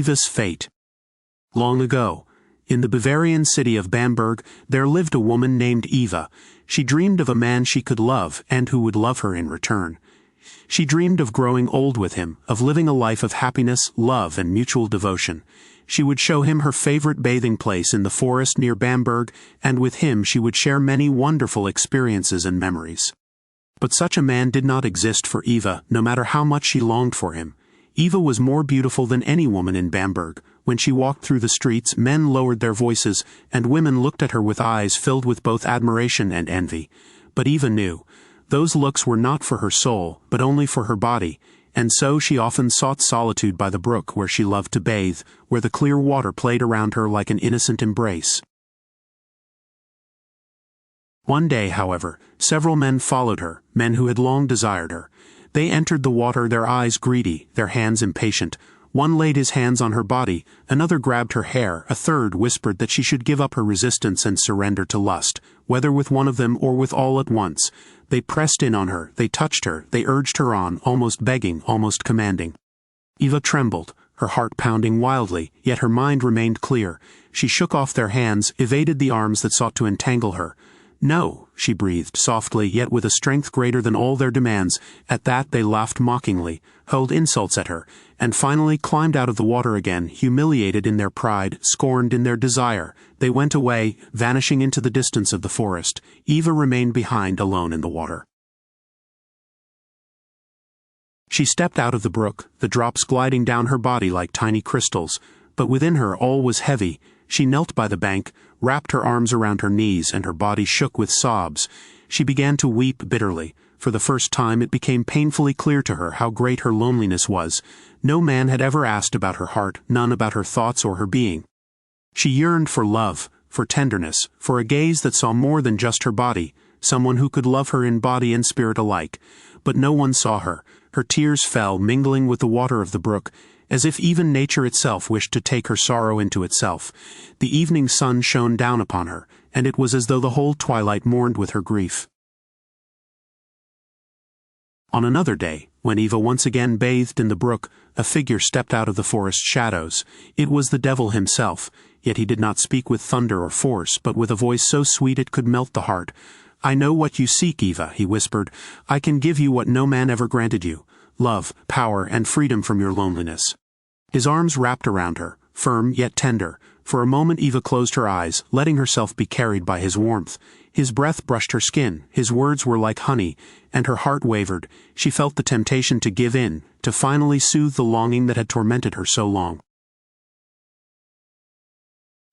Eva's fate. Long ago, in the Bavarian city of Bamberg, there lived a woman named Eva. She dreamed of a man she could love and who would love her in return. She dreamed of growing old with him, of living a life of happiness, love, and mutual devotion. She would show him her favorite bathing place in the forest near Bamberg, and with him she would share many wonderful experiences and memories. But such a man did not exist for Eva, no matter how much she longed for him. Eva was more beautiful than any woman in Bamberg. When she walked through the streets, men lowered their voices, and women looked at her with eyes filled with both admiration and envy. But Eva knew. Those looks were not for her soul, but only for her body, and so she often sought solitude by the brook where she loved to bathe, where the clear water played around her like an innocent embrace. One day, however, several men followed her, men who had long desired her. They entered the water, their eyes greedy, their hands impatient. One laid his hands on her body, another grabbed her hair, a third whispered that she should give up her resistance and surrender to lust, whether with one of them or with all at once. They pressed in on her, they touched her, they urged her on, almost begging, almost commanding. Eva trembled, her heart pounding wildly, yet her mind remained clear. She shook off their hands, evaded the arms that sought to entangle her. "No," she breathed, softly, yet with a strength greater than all their demands. At that they laughed mockingly, hurled insults at her, and finally climbed out of the water again, humiliated in their pride, scorned in their desire. They went away, vanishing into the distance of the forest. Eva remained behind, alone in the water. She stepped out of the brook, the drops gliding down her body like tiny crystals, but within her all was heavy. She knelt by the bank, wrapped her arms around her knees, and her body shook with sobs. She began to weep bitterly. For the first time it became painfully clear to her how great her loneliness was. No man had ever asked about her heart, none about her thoughts or her being. She yearned for love, for tenderness, for a gaze that saw more than just her body, someone who could love her in body and spirit alike. But no one saw her. Her tears fell, mingling with the water of the brook, as if even nature itself wished to take her sorrow into itself. The evening sun shone down upon her, and it was as though the whole twilight mourned with her grief. On another day, when Eva once again bathed in the brook, a figure stepped out of the forest shadows. It was the devil himself, yet he did not speak with thunder or force, but with a voice so sweet it could melt the heart. "I know what you seek, Eva," he whispered. "I can give you what no man ever granted you. Love, power, and freedom from your loneliness." His arms wrapped around her, firm yet tender. For a moment Eva closed her eyes, letting herself be carried by his warmth. His breath brushed her skin, his words were like honey, and her heart wavered. She felt the temptation to give in, to finally soothe the longing that had tormented her so long.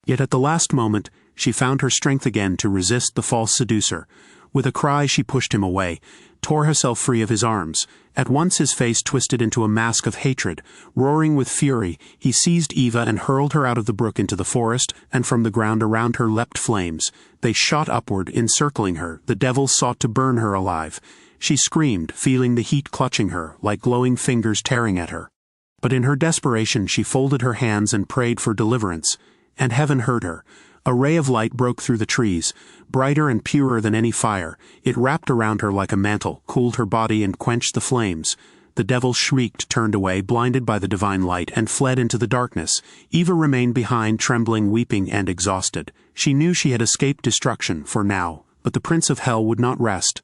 Yet at the last moment, she found her strength again to resist the false seducer. With a cry she pushed him away, tore herself free of his arms. At once his face twisted into a mask of hatred. Roaring with fury, he seized Eva and hurled her out of the brook into the forest, and from the ground around her leapt flames. They shot upward, encircling her. The devil sought to burn her alive. She screamed, feeling the heat clutching her, like glowing fingers tearing at her. But in her desperation she folded her hands and prayed for deliverance. And heaven heard her. A ray of light broke through the trees, brighter and purer than any fire. It wrapped around her like a mantle, cooled her body and quenched the flames. The devil shrieked, turned away, blinded by the divine light, and fled into the darkness. Eva remained behind, trembling, weeping, and exhausted. She knew she had escaped destruction, for now, but the prince of hell would not rest.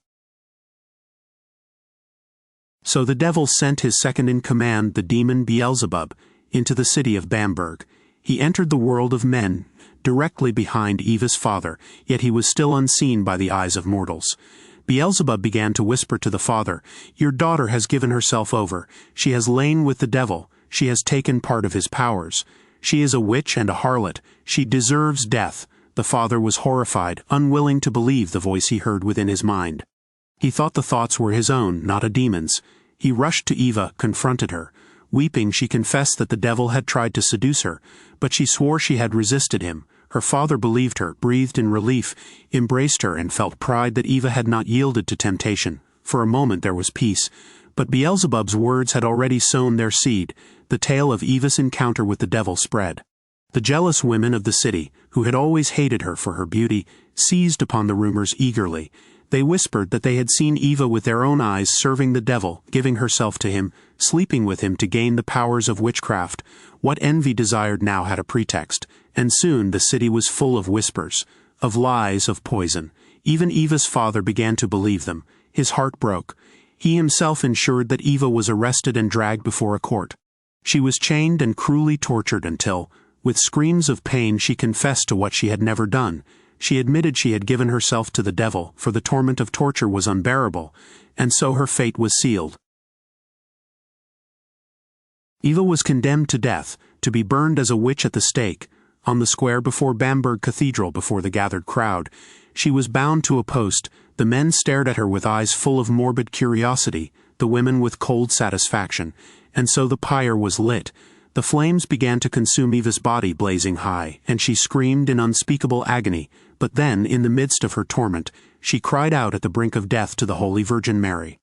So the devil sent his second-in-command, the demon Beelzebub, into the city of Bamberg. He entered the world of men, directly behind Eva's father, yet he was still unseen by the eyes of mortals. Beelzebub began to whisper to the father, "Your daughter has given herself over. She has lain with the devil. She has taken part of his powers. She is a witch and a harlot. She deserves death." The father was horrified, unwilling to believe the voice he heard within his mind. He thought the thoughts were his own, not a demon's. He rushed to Eva, confronted her. Weeping, she confessed that the devil had tried to seduce her, but she swore she had resisted him. Her father believed her, breathed in relief, embraced her, and felt pride that Eva had not yielded to temptation. For a moment there was peace, but Beelzebub's words had already sown their seed. The tale of Eva's encounter with the devil spread. The jealous women of the city, who had always hated her for her beauty, seized upon the rumors eagerly. They whispered that they had seen Eva with their own eyes serving the devil, giving herself to him, sleeping with him to gain the powers of witchcraft. What envy desired now had a pretext, and soon the city was full of whispers, of lies, of poison. Even Eva's father began to believe them. His heart broke. He himself ensured that Eva was arrested and dragged before a court. She was chained and cruelly tortured until, with screams of pain, she confessed to what she had never done. She admitted she had given herself to the devil, for the torment of torture was unbearable, and so her fate was sealed. Eva was condemned to death, to be burned as a witch at the stake, on the square before Bamberg Cathedral before the gathered crowd. She was bound to a post. The men stared at her with eyes full of morbid curiosity, the women with cold satisfaction, and so the pyre was lit. The flames began to consume Eva's body blazing high, and she screamed in unspeakable agony. But then, in the midst of her torment, she cried out at the brink of death to the Holy Virgin Mary.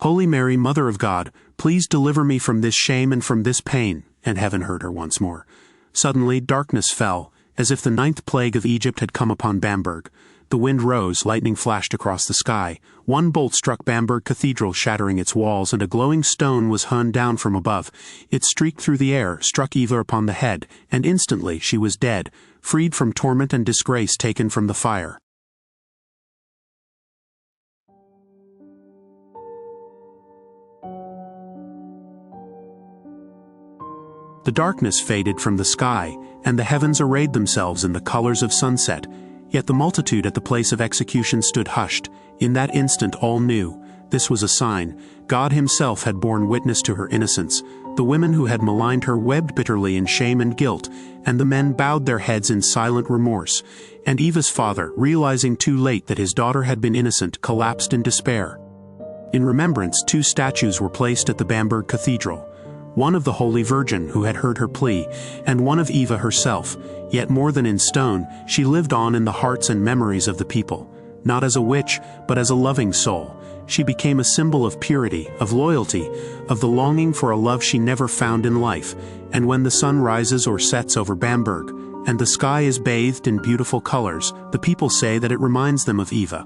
"Holy Mary, Mother of God, please deliver me from this shame and from this pain," and heaven heard her once more. Suddenly darkness fell, as if the 9th plague of Egypt had come upon Bamberg. The wind rose, lightning flashed across the sky. One bolt struck Bamberg Cathedral, shattering its walls, and a glowing stone was hewn down from above. It streaked through the air, struck Eva upon the head, and instantly she was dead, freed from torment and disgrace taken from the fire. The darkness faded from the sky, and the heavens arrayed themselves in the colors of sunset. Yet the multitude at the place of execution stood hushed. In that instant all knew. This was a sign. God himself had borne witness to her innocence. The women who had maligned her wept bitterly in shame and guilt, and the men bowed their heads in silent remorse. And Eva's father, realizing too late that his daughter had been innocent, collapsed in despair. In remembrance, 2 statues were placed at the Bamberg Cathedral. One of the Holy Virgin who had heard her plea, and one of Eva herself. Yet more than in stone, she lived on in the hearts and memories of the people. Not as a witch, but as a loving soul. She became a symbol of purity, of loyalty, of the longing for a love she never found in life. And when the sun rises or sets over Bamberg, and the sky is bathed in beautiful colors, the people say that it reminds them of Eva.